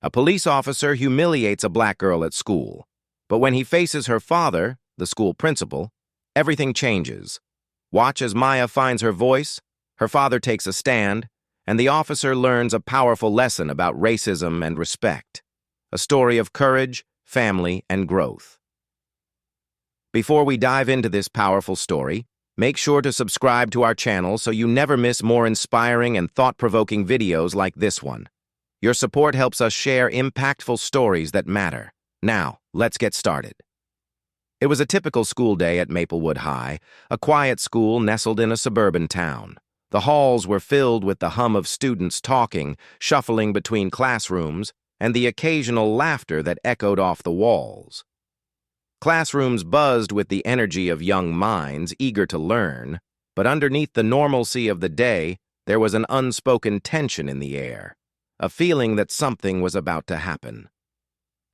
A police officer humiliates a black girl at school. But when he faces her father, the school principal, everything changes. Watch as Maya finds her voice, her father takes a stand, and the officer learns a powerful lesson about racism and respect. A story of courage, family, and growth. Before we dive into this powerful story, make sure to subscribe to our channel so you never miss more inspiring and thought-provoking videos like this one. Your support helps us share impactful stories that matter. Now, let's get started. It was a typical school day at Maplewood High, a quiet school nestled in a suburban town. The halls were filled with the hum of students talking, shuffling between classrooms, and the occasional laughter that echoed off the walls. Classrooms buzzed with the energy of young minds eager to learn, but underneath the normalcy of the day, there was an unspoken tension in the air, a feeling that something was about to happen.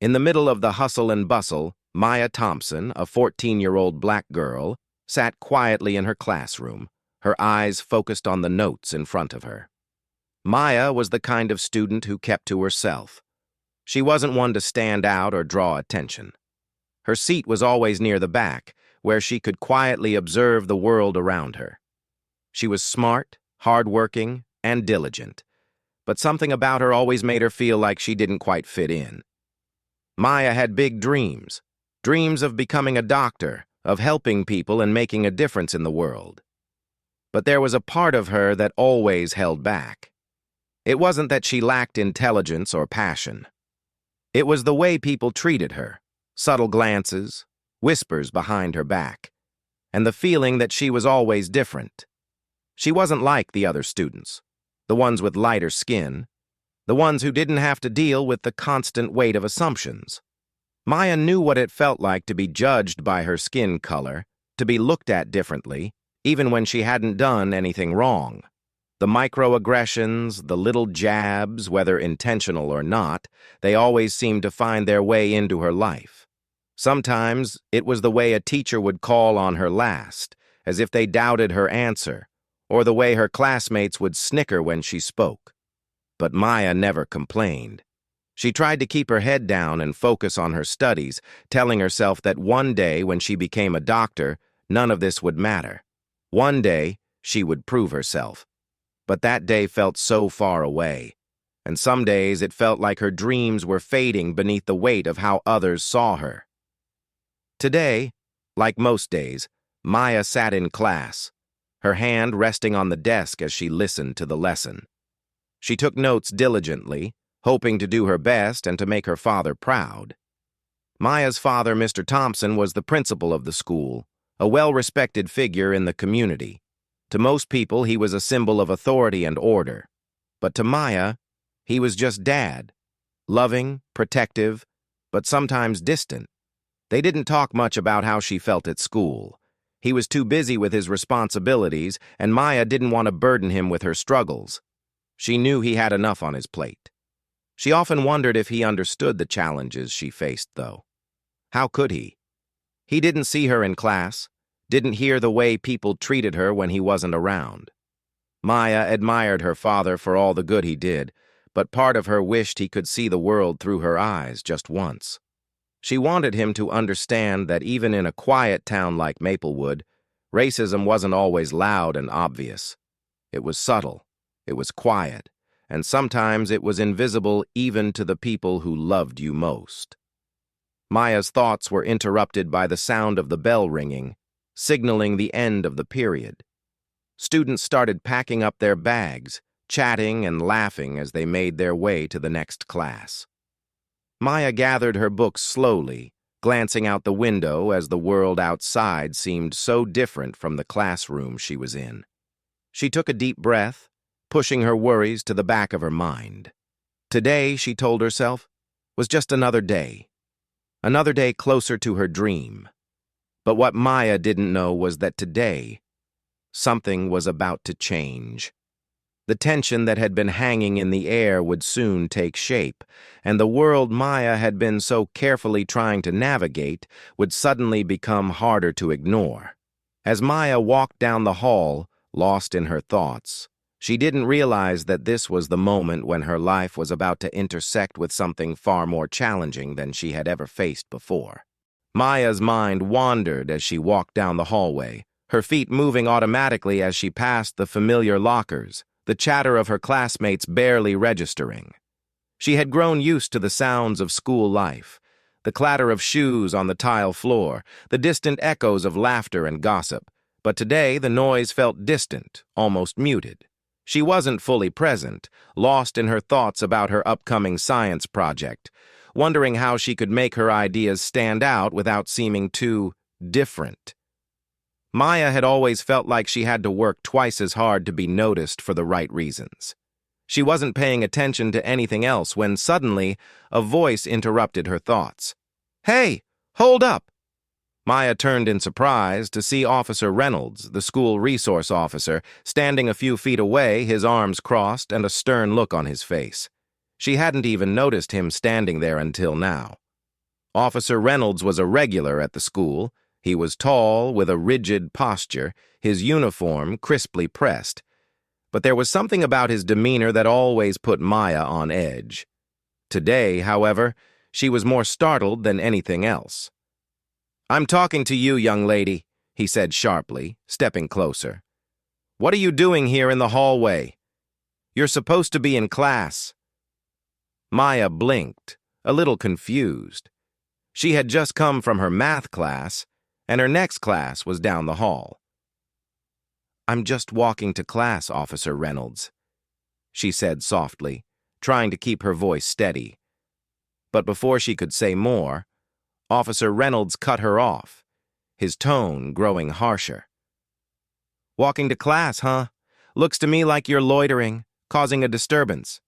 In the middle of the hustle and bustle, Maya Thompson, a 14-year-old black girl, sat quietly in her classroom, her eyes focused on the notes in front of her. Maya was the kind of student who kept to herself. She wasn't one to stand out or draw attention. Her seat was always near the back, where she could quietly observe the world around her. She was smart, hardworking, and diligent, but something about her always made her feel like she didn't quite fit in. Maya had big dreams of becoming a doctor, of helping people and making a difference in the world. But there was a part of her that always held back. It wasn't that she lacked intelligence or passion. It was the way people treated her, subtle glances, whispers behind her back, and the feeling that she was always different. She wasn't like the other students, the ones with lighter skin, the ones who didn't have to deal with the constant weight of assumptions. Maya knew what it felt like to be judged by her skin color, to be looked at differently, even when she hadn't done anything wrong. The microaggressions, the little jabs, whether intentional or not, they always seemed to find their way into her life. Sometimes it was the way a teacher would call on her last, as if they doubted her answer, or the way her classmates would snicker when she spoke. But Maya never complained. She tried to keep her head down and focus on her studies, telling herself that one day when she became a doctor, none of this would matter. One day, she would prove herself. But that day felt so far away, and some days it felt like her dreams were fading beneath the weight of how others saw her. Today, like most days, Maya sat in class, her hand resting on the desk as she listened to the lesson. She took notes diligently, hoping to do her best and to make her father proud. Maya's father, Mr. Thompson, was the principal of the school, a well-respected figure in the community. To most people, he was a symbol of authority and order. But to Maya, he was just Dad, loving, protective, but sometimes distant. They didn't talk much about how she felt at school. He was too busy with his responsibilities, and Maya didn't want to burden him with her struggles. She knew he had enough on his plate. She often wondered if he understood the challenges she faced, though. How could he? He didn't see her in class, didn't hear the way people treated her when he wasn't around. Maya admired her father for all the good he did, but part of her wished he could see the world through her eyes just once. She wanted him to understand that even in a quiet town like Maplewood, racism wasn't always loud and obvious. It was subtle, it was quiet, and sometimes it was invisible even to the people who loved you most. Maya's thoughts were interrupted by the sound of the bell ringing, signaling the end of the period. Students started packing up their bags, chatting and laughing as they made their way to the next class. Maya gathered her books slowly, glancing out the window as the world outside seemed so different from the classroom she was in. She took a deep breath, pushing her worries to the back of her mind. Today, she told herself, was just another day closer to her dream. But what Maya didn't know was that today, something was about to change. The tension that had been hanging in the air would soon take shape, and the world Maya had been so carefully trying to navigate would suddenly become harder to ignore. As Maya walked down the hall, lost in her thoughts, She didn't realize that this was the moment when her life was about to intersect with something far more challenging than she had ever faced before. Maya's mind wandered as she walked down the hallway, her feet moving automatically as she passed the familiar lockers, the chatter of her classmates barely registering. She had grown used to the sounds of school life, the clatter of shoes on the tile floor, the distant echoes of laughter and gossip, but today the noise felt distant, almost muted. She wasn't fully present, lost in her thoughts about her upcoming science project, wondering how she could make her ideas stand out without seeming too different. Maya had always felt like she had to work twice as hard to be noticed for the right reasons. She wasn't paying attention to anything else when suddenly a voice interrupted her thoughts. "Hey, hold up!" Maya turned in surprise to see Officer Reynolds, the school resource officer, standing a few feet away, his arms crossed and a stern look on his face. She hadn't even noticed him standing there until now. Officer Reynolds was a regular at the school. He was tall, with a rigid posture, his uniform crisply pressed. But there was something about his demeanor that always put Maya on edge. Today, however, she was more startled than anything else. "I'm talking to you, young lady," he said sharply, stepping closer. "What are you doing here in the hallway? You're supposed to be in class." Maya blinked, a little confused. She had just come from her math class, and her next class was down the hall. "I'm just walking to class, Officer Reynolds," she said softly, trying to keep her voice steady. But before she could say more, Officer Reynolds cut her off, his tone growing harsher. "Walking to class, huh? Looks to me like you're loitering, causing a disturbance."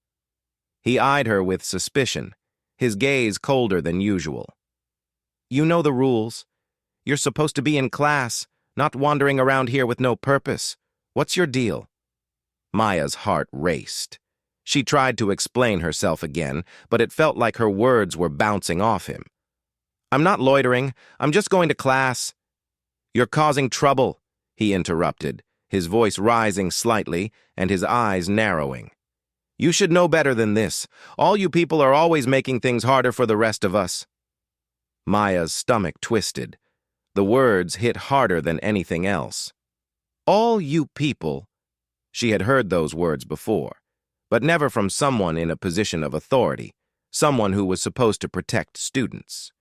He eyed her with suspicion, his gaze colder than usual. "You know the rules. You're supposed to be in class, not wandering around here with no purpose. What's your deal?" Maya's heart raced. She tried to explain herself again, but it felt like her words were bouncing off him. "I'm not loitering. I'm just going to class." "You're causing trouble," he interrupted, his voice rising slightly and his eyes narrowing. "You should know better than this. All you people are always making things harder for the rest of us." Maya's stomach twisted. The words hit harder than anything else. "All you people." She had heard those words before, but never from someone in a position of authority, someone who was supposed to protect students.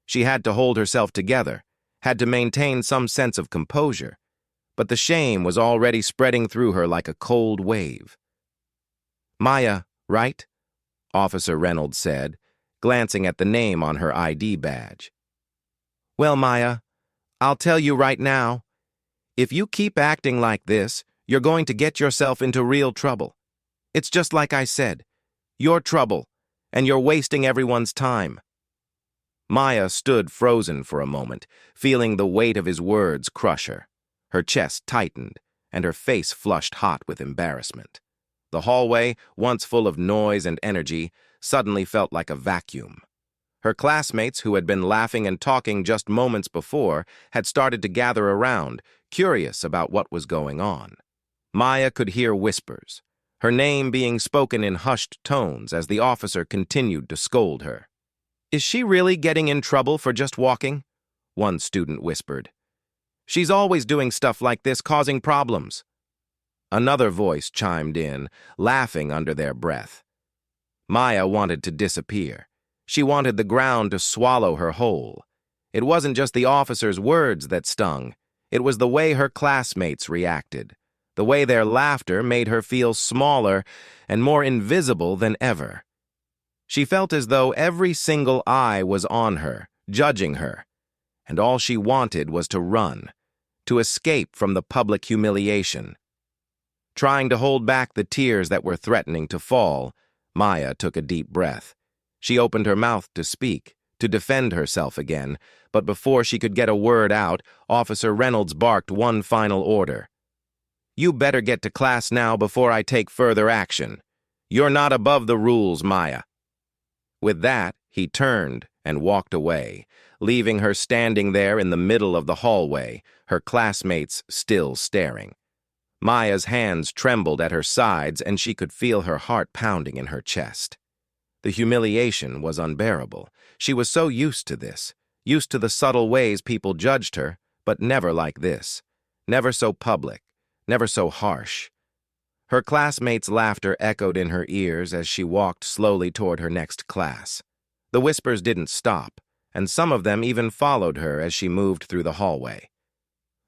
She had to hold herself together, had to maintain some sense of composure, but the shame was already spreading through her like a cold wave. "Maya, right?" Officer Reynolds said, glancing at the name on her ID badge. "Well, Maya, I'll tell you right now, if you keep acting like this, you're going to get yourself into real trouble. It's just like I said, you're trouble, and you're wasting everyone's time." Maya stood frozen for a moment, feeling the weight of his words crush her. Her chest tightened, and her face flushed hot with embarrassment. The hallway, once full of noise and energy, suddenly felt like a vacuum. Her classmates, who had been laughing and talking just moments before, had started to gather around, curious about what was going on. Maya could hear whispers, her name being spoken in hushed tones as the officer continued to scold her. "Is she really getting in trouble for just walking?" one student whispered. "She's always doing stuff like this, causing problems." Another voice chimed in, laughing under their breath. Maya wanted to disappear. She wanted the ground to swallow her whole. It wasn't just the officer's words that stung. It was the way her classmates reacted, the way their laughter made her feel smaller and more invisible than ever. She felt as though every single eye was on her, judging her, and all she wanted was to run, to escape from the public humiliation. Trying to hold back the tears that were threatening to fall, Maya took a deep breath. She opened her mouth to speak, to defend herself again, but before she could get a word out, Officer Reynolds barked one final order. "You better get to class now before I take further action. You're not above the rules, Maya." With that, he turned and walked away, leaving her standing there in the middle of the hallway, her classmates still staring. Maya's hands trembled at her sides, and she could feel her heart pounding in her chest. The humiliation was unbearable. She was so used to this, used to the subtle ways people judged her, but never like this. Never so public, never so harsh. Her classmates' laughter echoed in her ears as she walked slowly toward her next class. The whispers didn't stop, and some of them even followed her as she moved through the hallway.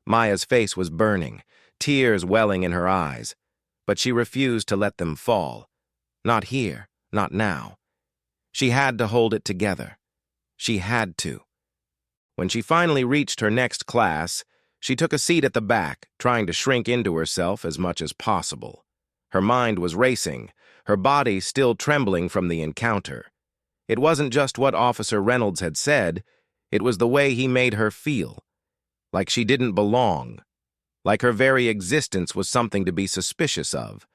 Maya's face was burning, tears welling in her eyes, but she refused to let them fall. Not here, not now. She had to hold it together. She had to. When she finally reached her next class, she took a seat at the back, trying to shrink into herself as much as possible. Her mind was racing, her body still trembling from the encounter. It wasn't just what Officer Reynolds had said, it was the way he made her feel. Like she didn't belong. Like her very existence was something to be suspicious of,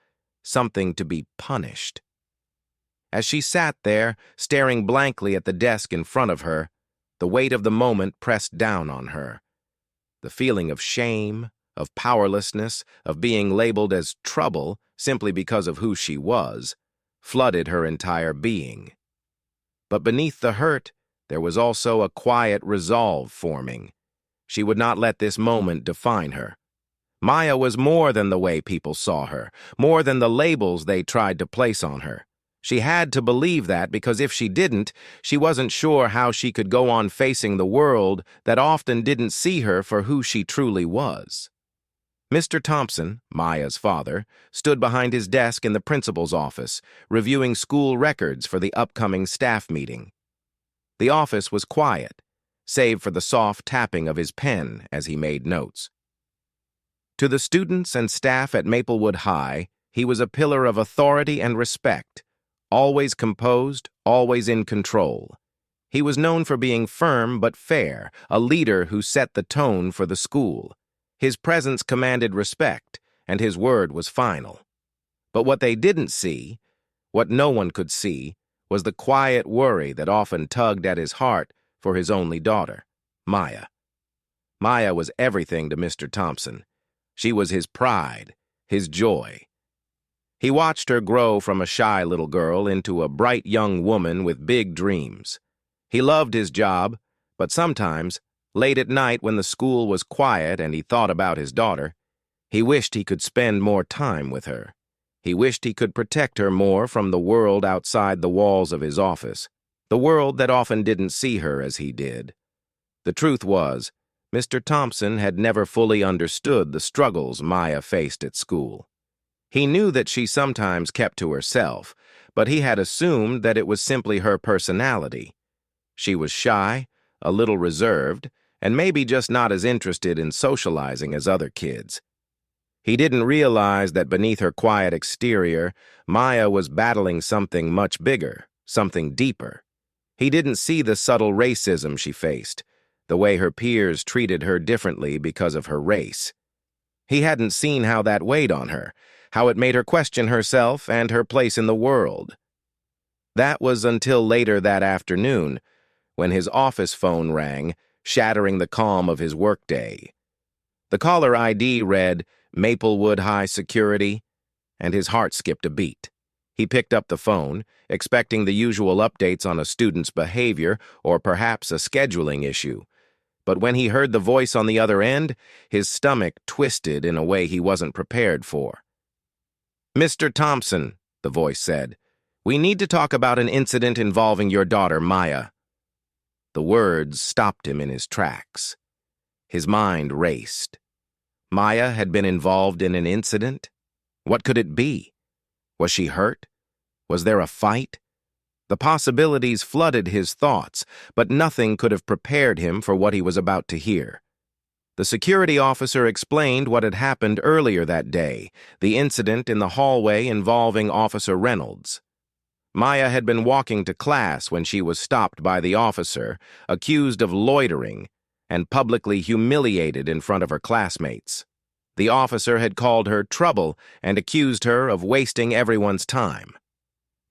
something to be punished. As she sat there, staring blankly at the desk in front of her, the weight of the moment pressed down on her. The feeling of shame, of powerlessness, of being labeled as trouble simply because of who she was, flooded her entire being. But beneath the hurt, there was also a quiet resolve forming. She would not let this moment define her. Maya was more than the way people saw her, more than the labels they tried to place on her. She had to believe that because if she didn't, she wasn't sure how she could go on facing the world that often didn't see her for who she truly was. Mr. Thompson, Maya's father, stood behind his desk in the principal's office, reviewing school records for the upcoming staff meeting. The office was quiet, save for the soft tapping of his pen as he made notes. To the students and staff at Maplewood High, he was a pillar of authority and respect, always composed, always in control. He was known for being firm but fair, a leader who set the tone for the school. His presence commanded respect, and his word was final. But what they didn't see, what no one could see, was the quiet worry that often tugged at his heart for his only daughter, Maya. Maya was everything to Mr. Thompson. She was his pride, his joy. He watched her grow from a shy little girl into a bright young woman with big dreams. He loved his job, but sometimes, late at night when the school was quiet and he thought about his daughter, he wished he could spend more time with her. He wished he could protect her more from the world outside the walls of his office, the world that often didn't see her as he did. The truth was, Mr. Thompson had never fully understood the struggles Maya faced at school. He knew that she sometimes kept to herself, but he had assumed that it was simply her personality. She was shy, a little reserved, and maybe just not as interested in socializing as other kids. He didn't realize that beneath her quiet exterior, Maya was battling something much bigger, something deeper. He didn't see the subtle racism she faced, the way her peers treated her differently because of her race. He hadn't seen how that weighed on her, how it made her question herself and her place in the world. That was until later that afternoon, when his office phone rang, shattering the calm of his workday. The caller ID read, Maplewood High Security, and his heart skipped a beat. He picked up the phone, expecting the usual updates on a student's behavior or perhaps a scheduling issue. But when he heard the voice on the other end, his stomach twisted in a way he wasn't prepared for. Mr. Thompson, the voice said, we need to talk about an incident involving your daughter, Maya. The words stopped him in his tracks. His mind raced. Maya had been involved in an incident? What could it be? Was she hurt? Was there a fight? The possibilities flooded his thoughts, but nothing could have prepared him for what he was about to hear. The security officer explained what had happened earlier that day, the incident in the hallway involving Officer Reynolds. Maya had been walking to class when she was stopped by the officer, accused of loitering, and publicly humiliated in front of her classmates. The officer had called her trouble and accused her of wasting everyone's time.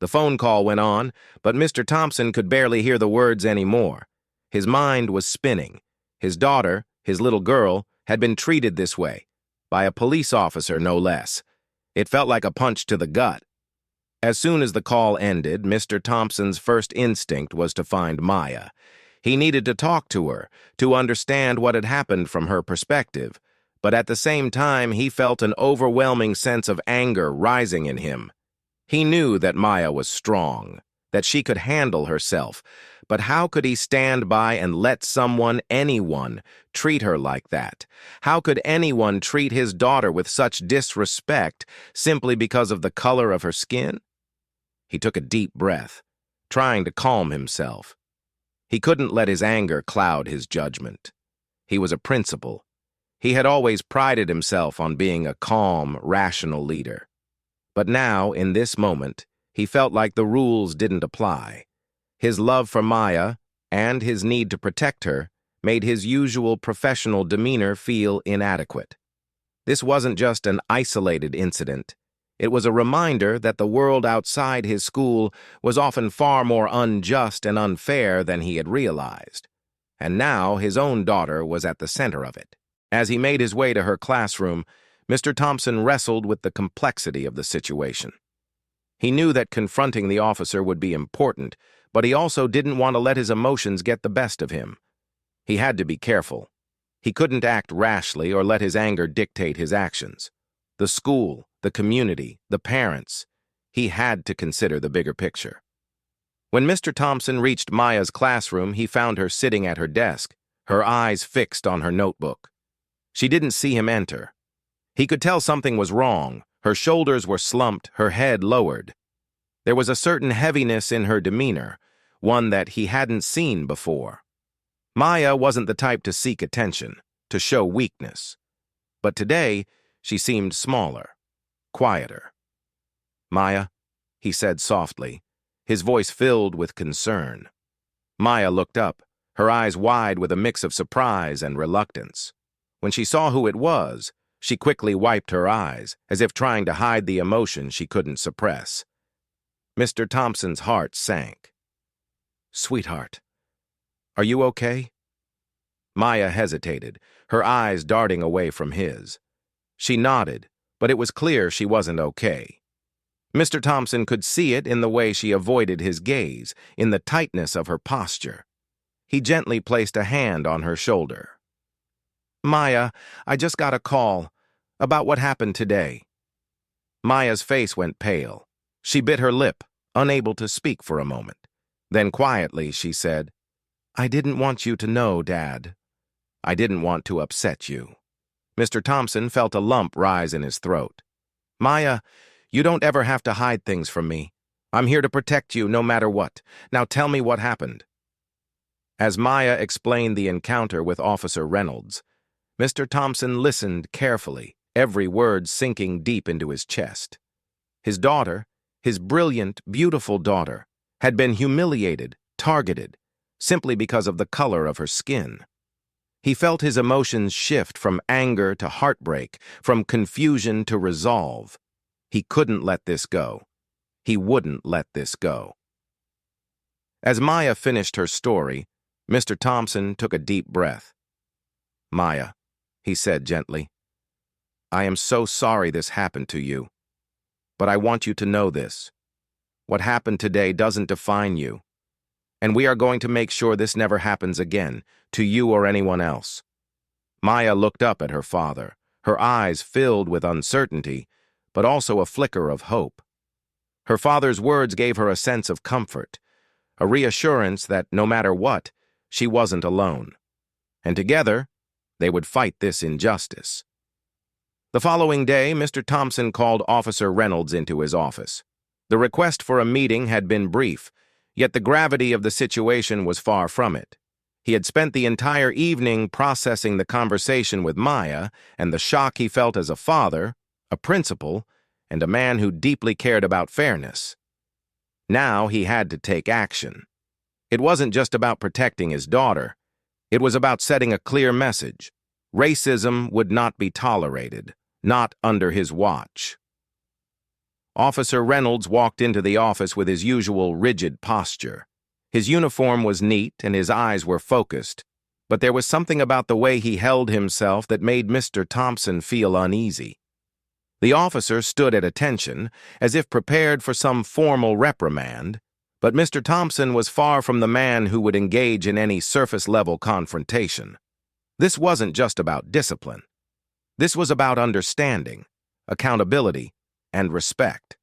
The phone call went on, but Mr. Thompson could barely hear the words anymore. His mind was spinning. His daughter, his little girl, had been treated this way. by a police officer, no less. It felt like a punch to the gut. As soon as the call ended, Mr. Thompson's first instinct was to find Maya. He needed to talk to her, to understand what had happened from her perspective, but at the same time he felt an overwhelming sense of anger rising in him. He knew that Maya was strong, that she could handle herself, but how could he stand by and let someone, anyone, treat her like that? How could anyone treat his daughter with such disrespect simply because of the color of her skin? He took a deep breath, trying to calm himself. He couldn't let his anger cloud his judgment. He was a principal. He had always prided himself on being a calm, rational leader. But now, in this moment, he felt like the rules didn't apply. His love for Maya, and his need to protect her, made his usual professional demeanor feel inadequate. This wasn't just an isolated incident. It was a reminder that the world outside his school was often far more unjust and unfair than he had realized. And now his own daughter was at the center of it. As he made his way to her classroom, Mr. Thompson wrestled with the complexity of the situation. He knew that confronting the officer would be important, but he also didn't want to let his emotions get the best of him. He had to be careful. He couldn't act rashly or let his anger dictate his actions. The school, the community, the parents. He had to consider the bigger picture. When Mr. Thompson reached Maya's classroom, he found her sitting at her desk, her eyes fixed on her notebook. She didn't see him enter. He could tell something was wrong. Her shoulders were slumped, her head lowered. There was a certain heaviness in her demeanor, one that he hadn't seen before. Maya wasn't the type to seek attention, to show weakness. But today, she seemed smaller, quieter. "Maya," he said softly, his voice filled with concern. Maya looked up, her eyes wide with a mix of surprise and reluctance. When she saw who it was, she quickly wiped her eyes, as if trying to hide the emotion she couldn't suppress. Mr. Thompson's heart sank. "Sweetheart, are you okay?" Maya hesitated, her eyes darting away from his. She nodded, but it was clear she wasn't okay. Mr. Thompson could see it in the way she avoided his gaze, in the tightness of her posture. He gently placed a hand on her shoulder. "Maya, I just got a call about what happened today." Maya's face went pale. She bit her lip, unable to speak for a moment. Then quietly she said, "I didn't want you to know, Dad. I didn't want to upset you." Mr. Thompson felt a lump rise in his throat. "Maya, you don't ever have to hide things from me. I'm here to protect you no matter what. Now tell me what happened." As Maya explained the encounter with Officer Reynolds, Mr. Thompson listened carefully, every word sinking deep into his chest. His daughter, his brilliant, beautiful daughter, had been humiliated, targeted, simply because of the color of her skin. He felt his emotions shift from anger to heartbreak, from confusion to resolve. He couldn't let this go. He wouldn't let this go. As Maya finished her story, Mr. Thompson took a deep breath. "Maya," he said gently, "I am so sorry this happened to you. But I want you to know this. What happened today doesn't define you. And we are going to make sure this never happens again, to you or anyone else." Maya looked up at her father, her eyes filled with uncertainty, but also a flicker of hope. Her father's words gave her a sense of comfort, a reassurance that no matter what, she wasn't alone. And together, they would fight this injustice. The following day, Mr. Thompson called Officer Reynolds into his office. The request for a meeting had been brief, yet the gravity of the situation was far from it. He had spent the entire evening processing the conversation with Maya and the shock he felt as a father, a principal, and a man who deeply cared about fairness. Now he had to take action. It wasn't just about protecting his daughter. It was about setting a clear message. Racism would not be tolerated, not under his watch. Officer Reynolds walked into the office with his usual rigid posture. His uniform was neat and his eyes were focused, but there was something about the way he held himself that made Mr. Thompson feel uneasy. The officer stood at attention, as if prepared for some formal reprimand, but Mr. Thompson was far from the man who would engage in any surface-level confrontation. This wasn't just about discipline. This was about understanding, accountability, and respect.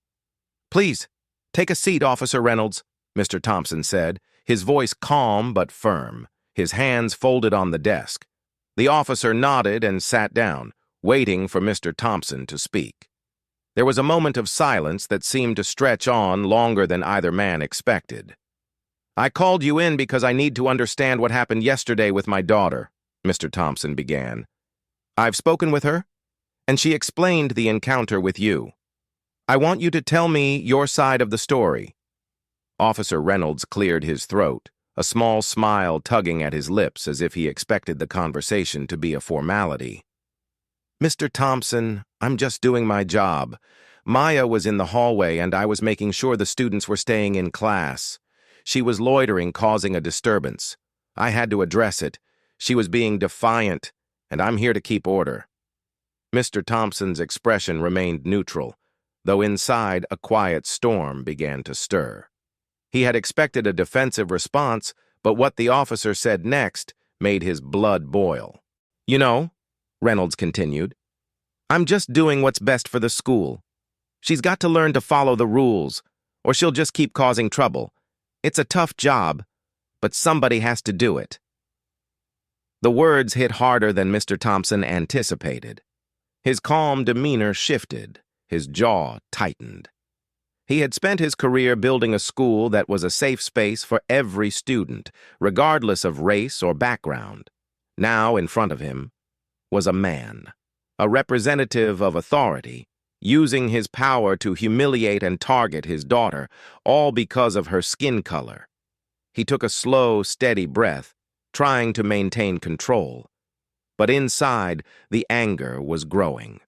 "Please, take a seat, Officer Reynolds," Mr. Thompson said, his voice calm but firm, his hands folded on the desk. The officer nodded and sat down, waiting for Mr. Thompson to speak. There was a moment of silence that seemed to stretch on longer than either man expected. "I called you in because I need to understand what happened yesterday with my daughter," Mr. Thompson began. "I've spoken with her, and she explained the encounter with you. I want you to tell me your side of the story." Officer Reynolds cleared his throat, a small smile tugging at his lips as if he expected the conversation to be a formality. "Mr. Thompson, I'm just doing my job. Maya was in the hallway and I was making sure the students were staying in class. She was loitering, causing a disturbance. I had to address it. She was being defiant, and I'm here to keep order." Mr. Thompson's expression remained neutral, though inside a quiet storm began to stir. He had expected a defensive response, but what the officer said next made his blood boil. "You know," Reynolds continued, "I'm just doing what's best for the school. She's got to learn to follow the rules, or she'll just keep causing trouble. It's a tough job, but somebody has to do it." The words hit harder than Mr. Thompson anticipated. His calm demeanor shifted, his jaw tightened. He had spent his career building a school that was a safe space for every student, regardless of race or background. Now, in front of him, was a man, a representative of authority, using his power to humiliate and target his daughter, all because of her skin color. He took a slow, steady breath, trying to maintain control. But inside, the anger was growing.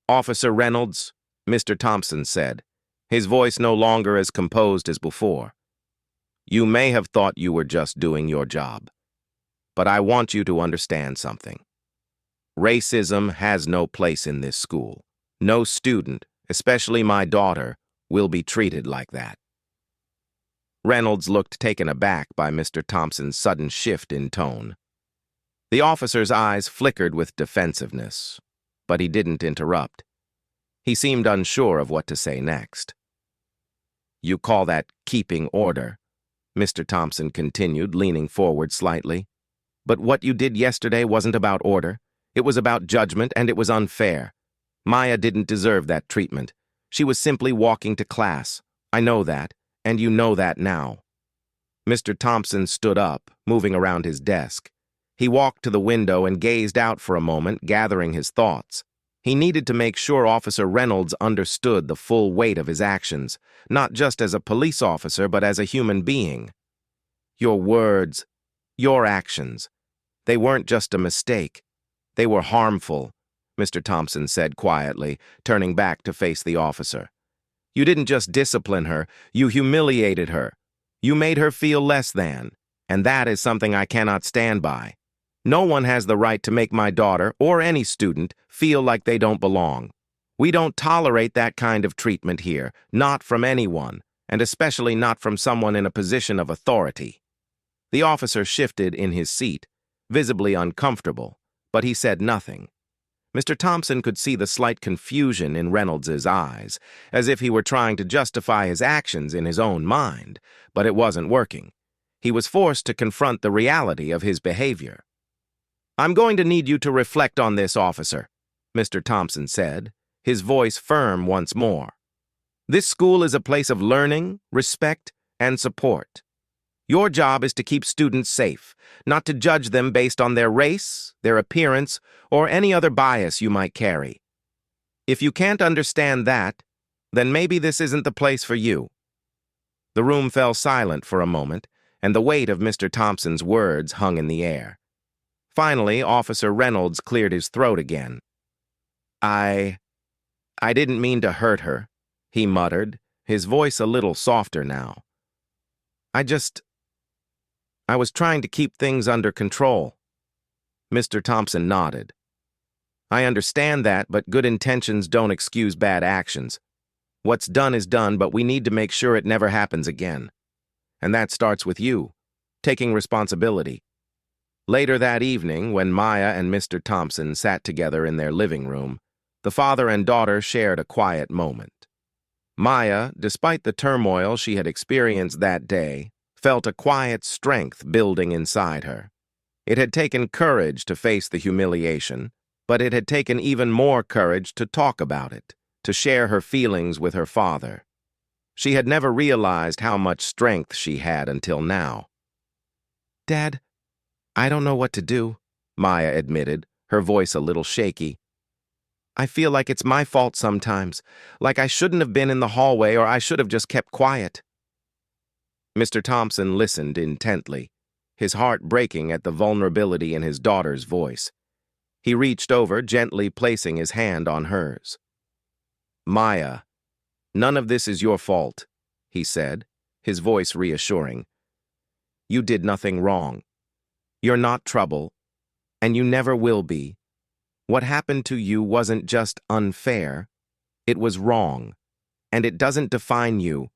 "Officer Reynolds," Mr. Thompson said, his voice no longer as composed as before, "you may have thought you were just doing your job, but I want you to understand something. Racism has no place in this school. No student, especially my daughter, will be treated like that." Reynolds looked taken aback by Mr. Thompson's sudden shift in tone. The officer's eyes flickered with defensiveness, but he didn't interrupt. He seemed unsure of what to say next. "You call that keeping order?" Mr. Thompson continued, leaning forward slightly. "But what you did yesterday wasn't about order. It was about judgment, and it was unfair. Maya didn't deserve that treatment. She was simply walking to class. I know that, and you know that now." Mr. Thompson stood up, moving around his desk. He walked to the window and gazed out for a moment, gathering his thoughts. He needed to make sure Officer Reynolds understood the full weight of his actions, not just as a police officer, but as a human being. "Your words, your actions, they weren't just a mistake. They were harmful," Mr. Thompson said quietly, turning back to face the officer. "You didn't just discipline her, you humiliated her. You made her feel less than, and that is something I cannot stand by. No one has the right to make my daughter, or any student, feel like they don't belong. We don't tolerate that kind of treatment here, not from anyone, and especially not from someone in a position of authority." The officer shifted in his seat, visibly uncomfortable, but he said nothing. Mr. Thompson could see the slight confusion in Reynolds's eyes, as if he were trying to justify his actions in his own mind, but it wasn't working. He was forced to confront the reality of his behavior. "I'm going to need you to reflect on this, officer," Mr. Thompson said, his voice firm once more. "This school is a place of learning, respect, and support. Your job is to keep students safe, not to judge them based on their race, their appearance, or any other bias you might carry. If you can't understand that, then maybe this isn't the place for you." The room fell silent for a moment, and the weight of Mr. Thompson's words hung in the air. Finally, Officer Reynolds cleared his throat again. I didn't mean to hurt her," he muttered, his voice a little softer now. I was trying to keep things under control. Mr. Thompson nodded. I understand that, but good intentions don't excuse bad actions. What's done is done, but we need to make sure it never happens again. And that starts with you, taking responsibility. Later that evening, when Maya and Mr. Thompson sat together in their living room, the father and daughter shared a quiet moment. Maya, despite the turmoil she had experienced that day, felt a quiet strength building inside her. It had taken courage to face the humiliation, but it had taken even more courage to talk about it, to share her feelings with her father. She had never realized how much strength she had until now. "Dad, I don't know what to do," Maya admitted, her voice a little shaky. "I feel like it's my fault sometimes, like I shouldn't have been in the hallway or I should have just kept quiet." Mr. Thompson listened intently, his heart breaking at the vulnerability in his daughter's voice. He reached over, gently placing his hand on hers. "Maya, none of this is your fault," he said, his voice reassuring. "You did nothing wrong. You're not trouble, and you never will be. What happened to you wasn't just unfair, it was wrong, and it doesn't define you.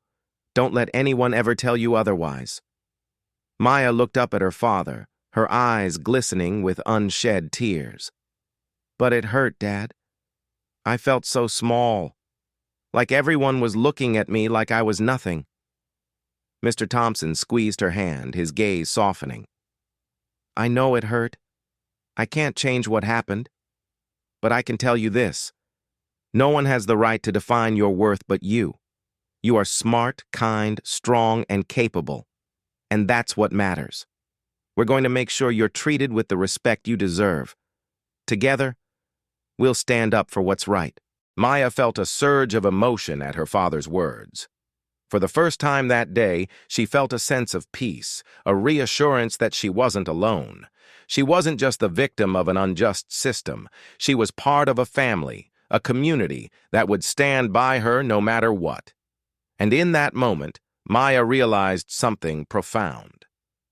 Don't let anyone ever tell you otherwise." Maya looked up at her father, her eyes glistening with unshed tears. "But it hurt, Dad. I felt so small, like everyone was looking at me like I was nothing." Mr. Thompson squeezed her hand, his gaze softening. "I know it hurt. I can't change what happened. But I can tell you this. No one has the right to define your worth but you. You are smart, kind, strong, and capable. And that's what matters. We're going to make sure you're treated with the respect you deserve. Together, we'll stand up for what's right." Maya felt a surge of emotion at her father's words. For the first time that day, she felt a sense of peace, a reassurance that she wasn't alone. She wasn't just the victim of an unjust system. She was part of a family, a community that would stand by her no matter what. And in that moment, Maya realized something profound.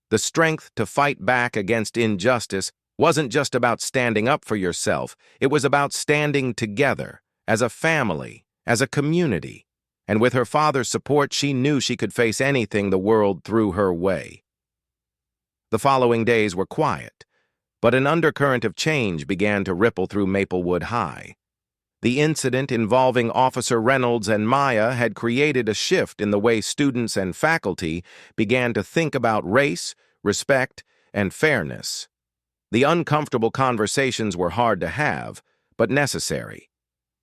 The strength to fight back against injustice wasn't just about standing up for yourself. It was about standing together, as a family, as a community. And with her father's support, she knew she could face anything the world threw her way. The following days were quiet, but an undercurrent of change began to ripple through Maplewood High. The incident involving Officer Reynolds and Maya had created a shift in the way students and faculty began to think about race, respect, and fairness. The uncomfortable conversations were hard to have, but necessary.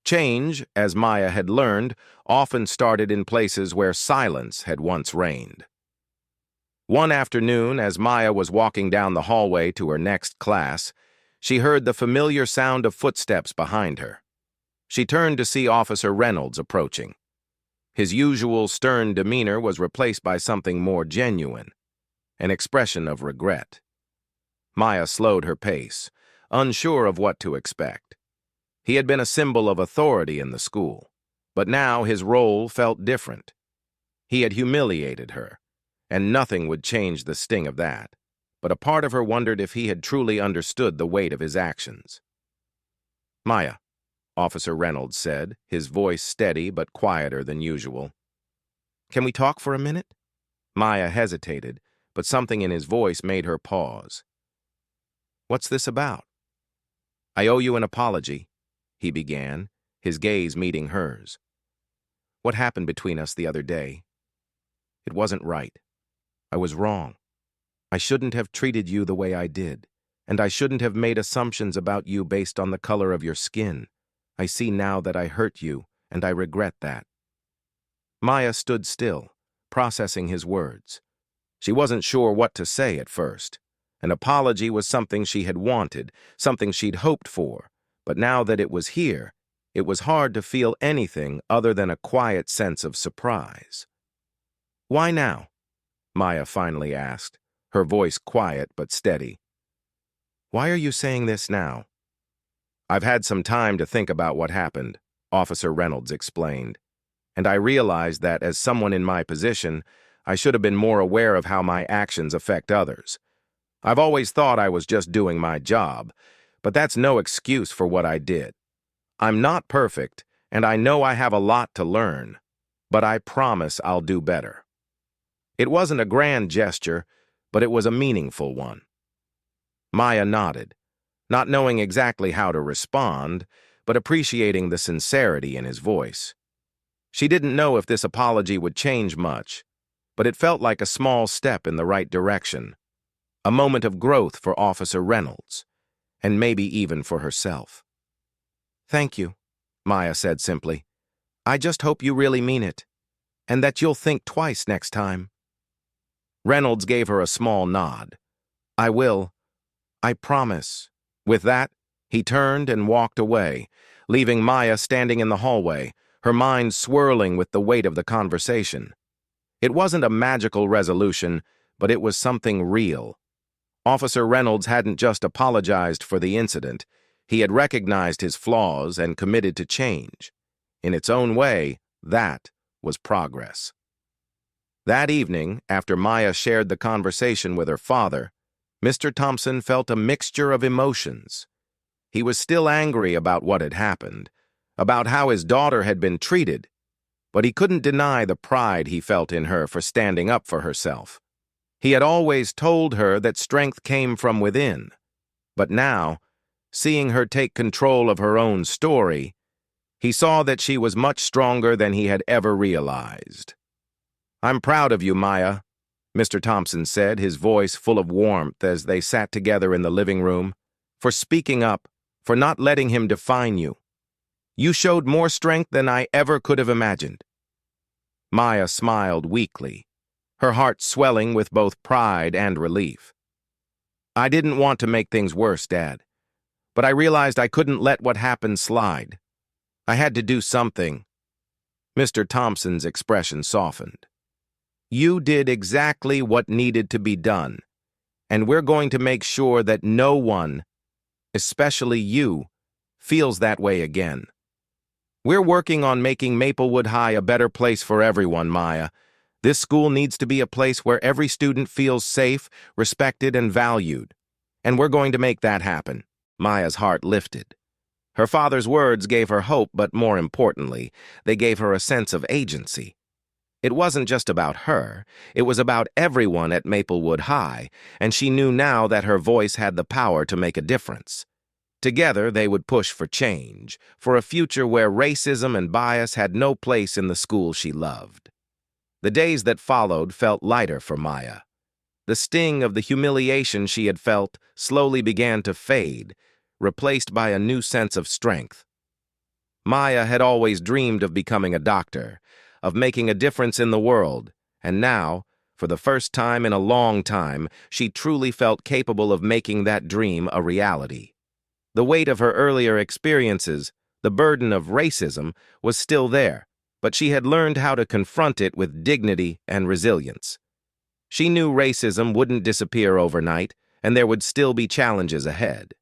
Change, as Maya had learned, often started in places where silence had once reigned. One afternoon, as Maya was walking down the hallway to her next class, she heard the familiar sound of footsteps behind her. She turned to see Officer Reynolds approaching. His usual stern demeanor was replaced by something more genuine, an expression of regret. Maya slowed her pace, unsure of what to expect. He had been a symbol of authority in the school, but now his role felt different. He had humiliated her, and nothing would change the sting of that, but a part of her wondered if he had truly understood the weight of his actions. "Maya," Officer Reynolds said, his voice steady but quieter than usual. "Can we talk for a minute?" Maya hesitated, but something in his voice made her pause. "What's this about?" "I owe you an apology," he began, his gaze meeting hers. "What happened between us the other day? It wasn't right. I was wrong. I shouldn't have treated you the way I did, and I shouldn't have made assumptions about you based on the color of your skin. I see now that I hurt you, and I regret that." Maya stood still, processing his words. She wasn't sure what to say at first. An apology was something she had wanted, something she'd hoped for, but now that it was here, it was hard to feel anything other than a quiet sense of surprise. "Why now?" Maya finally asked, her voice quiet but steady. "Why are you saying this now?" "I've had some time to think about what happened," Officer Reynolds explained, "and I realized that as someone in my position, I should have been more aware of how my actions affect others. I've always thought I was just doing my job, but that's no excuse for what I did. I'm not perfect, and I know I have a lot to learn, but I promise I'll do better. It wasn't a grand gesture, but it was a meaningful one. Maya nodded, not knowing exactly how to respond, but appreciating the sincerity in his voice. She didn't know if this apology would change much, but it felt like a small step in the right direction, a moment of growth for Officer Reynolds, and maybe even for herself. "Thank you," Maya said simply. "I just hope you really mean it, and that you'll think twice next time." Reynolds gave her a small nod. "I will. I promise." With that, he turned and walked away, leaving Maya standing in the hallway, her mind swirling with the weight of the conversation. It wasn't a magical resolution, but it was something real. Officer Reynolds hadn't just apologized for the incident. He had recognized his flaws and committed to change. In its own way, that was progress. That evening, after Maya shared the conversation with her father, Mr. Thompson felt a mixture of emotions. He was still angry about what had happened, about how his daughter had been treated, but he couldn't deny the pride he felt in her for standing up for herself. He had always told her that strength came from within, but now, seeing her take control of her own story, he saw that she was much stronger than he had ever realized. "I'm proud of you, Maya," Mr. Thompson said, his voice full of warmth as they sat together in the living room, "for speaking up, for not letting him define you. You showed more strength than I ever could have imagined." Maya smiled weakly, her heart swelling with both pride and relief. "I didn't want to make things worse, Dad, but I realized I couldn't let what happened slide. I had to do something." Mr. Thompson's expression softened. "You did exactly what needed to be done, and we're going to make sure that no one, especially you, feels that way again. We're working on making Maplewood High a better place for everyone, Maya. This school needs to be a place where every student feels safe, respected, and valued. And we're going to make that happen." Maya's heart lifted. Her father's words gave her hope, but more importantly, they gave her a sense of agency. It wasn't just about her, it was about everyone at Maplewood High, and she knew now that her voice had the power to make a difference. Together, they would push for change, for a future where racism and bias had no place in the school she loved. The days that followed felt lighter for Maya. The sting of the humiliation she had felt slowly began to fade, replaced by a new sense of strength. Maya had always dreamed of becoming a doctor, of making a difference in the world, and now, for the first time in a long time, she truly felt capable of making that dream a reality. The weight of her earlier experiences, the burden of racism, was still there, but she had learned how to confront it with dignity and resilience. She knew racism wouldn't disappear overnight, and there would still be challenges ahead.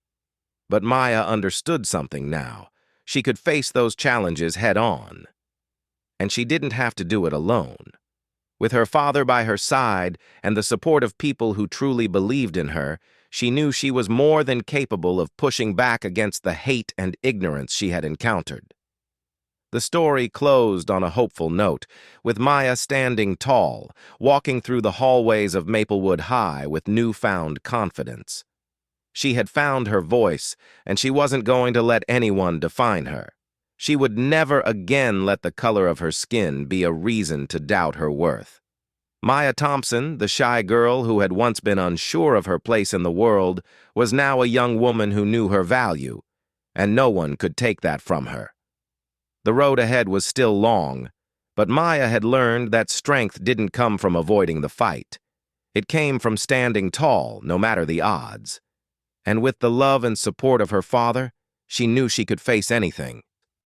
But Maya understood something now. She could face those challenges head-on. And she didn't have to do it alone. With her father by her side and the support of people who truly believed in her, she knew she was more than capable of pushing back against the hate and ignorance she had encountered. The story closed on a hopeful note, with Maya standing tall, walking through the hallways of Maplewood High with newfound confidence. She had found her voice, and she wasn't going to let anyone define her. She would never again let the color of her skin be a reason to doubt her worth. Maya Thompson, the shy girl who had once been unsure of her place in the world, was now a young woman who knew her value, and no one could take that from her. The road ahead was still long, but Maya had learned that strength didn't come from avoiding the fight. It came from standing tall, no matter the odds. And with the love and support of her father, she knew she could face anything.